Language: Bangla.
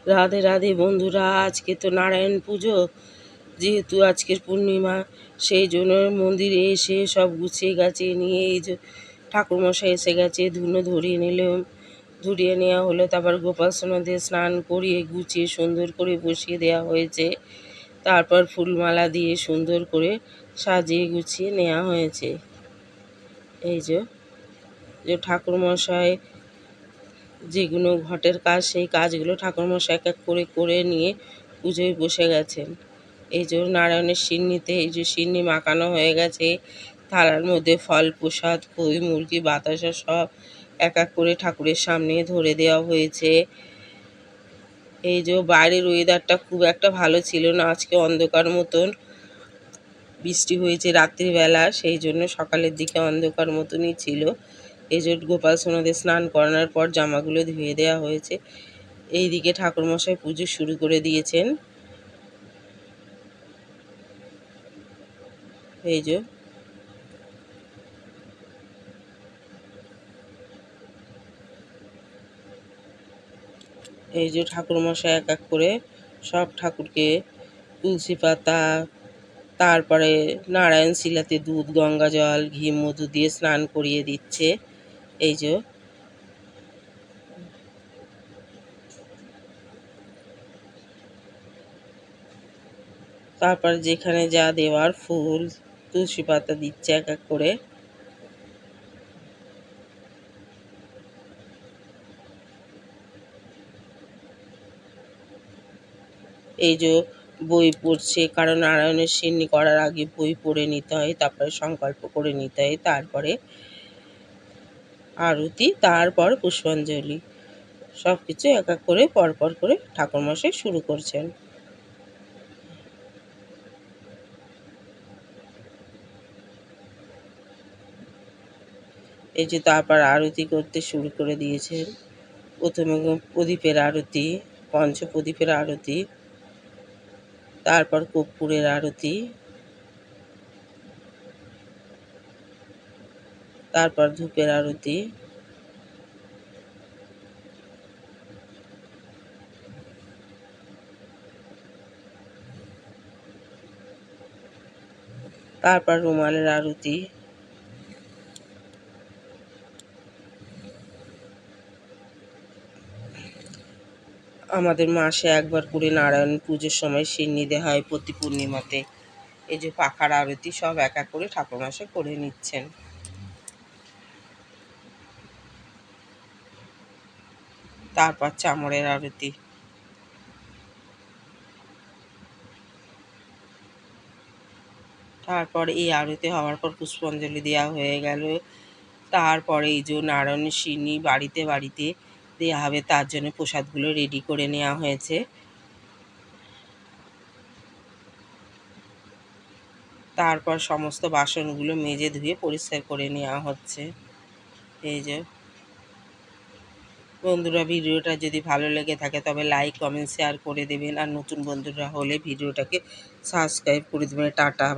রাধে রাধে বন্ধুরা, আজকে তো নারায়ণ পুজো, যেহেতু আজকের পূর্ণিমা, সেই জন্য মন্দিরে এসে সব গুছিয়ে গাছিয়ে নিয়ে এই যে ঠাকুরমশাই এসে গেছে, ধুনো ধরিয়ে নিলাম, ধরিয়ে নেওয়া হলো। তারপর গোপাল সোনাদের স্নান করিয়ে গুছিয়ে সুন্দর করে বসিয়ে দেওয়া হয়েছে। তারপর ফুলমালা দিয়ে সুন্দর করে সাজিয়ে গুছিয়ে নেওয়া হয়েছে। এই যে ঠাকুরমশাই যেগুলো ঘটের কাজ, সেই কাজগুলো ঠাকুরমশাই এক এক করে করে নিয়ে পুজোয় বসে গেছেন। এই যে নারায়ণের সিন্নিতে এই যে সিন্নি মাখানো হয়ে গেছে, থালার মধ্যে ফল প্রসাদ, খই, মুরগি, বাতাসা সব এক এক করে ঠাকুরের সামনে ধরে দেওয়া হয়েছে। এই যে বাইরের ওয়েদারটা খুব একটা ভালো ছিল না, আজকে অন্ধকার মতন বৃষ্টি হয়েছে রাত্রিবেলা, সেই জন্য সকালের দিকে অন্ধকার মতনই ছিল। এই যে গোপাল সোনাদের স্নান করানোর পর জামাগুলো ধুয়ে দেওয়া হয়েছে। এইদিকে ঠাকুরমশাই পুজো শুরু করে দিয়েছেন। এই যে ঠাকুরমশাই এক এক করে সব ঠাকুরকে তুলসী পাতা, তারপরে নারায়ণ শিলাতে দুধ, গঙ্গা জল, ঘি, মধু দিয়ে স্নান করিয়ে দিচ্ছে। এই যে তারপর যেখানে যা দেওয়ার ফুল, তুলসী পাতা দিচ্ছে এক এক করে। এই যে বই পড়ছে, কারণ নারায়ণের সিন্নি করার আগে বই পড়ে নিতে হয়, তারপরে সংকল্প করে নিতে হয়, তারপরে আরতি, তারপর পুষ্পাঞ্জলি, সব কিছু এক এক করে পরপর করে ঠাকুরমশাই শুরু করছেন। এই যে তারপর আরতি করতে শুরু করে দিয়েছেন। প্রথমে প্রদীপের আরতি, পঞ্চপ্রদীপের আরতি, তারপর কর্পূরের আরতি, তারপর ধূপের আরতি, তারপর রুমালের আরতি। আমাদের মাসে একবার করে নারায়ণ পুজোর সময় সিন্নি দেওয়া হয় প্রতি পূর্ণিমাতে। এই যে পাখার আরতি সব এক এক করে ঠাকুরমশাই করে নিচ্ছেন। তারপর চামড়ের আরতি, তারপর এই আরতি হওয়ার পর পুষ্পাঞ্জলি দেওয়া হয়ে গেল। তারপরে এই যে নারায়ণের সিন্নি বাড়িতে বাড়িতে দেওয়া হবে, তার জন্য প্রসাদগুলো রেডি করে নেওয়া হয়েছে। তারপর সমস্ত বাসনগুলো মেজে ধুয়ে পরিষ্কার করে নেওয়া হচ্ছে। এই যে বন্ধুরা, ভিডিওটা যদি ভালো লেগে থাকে তবে লাইক, কমেন্ট, শেয়ার করে দেবেন, আর নতুন বন্ধুরা হলে ভিডিওটাকে সাবস্ক্রাইব করে দেবেন। টাটা।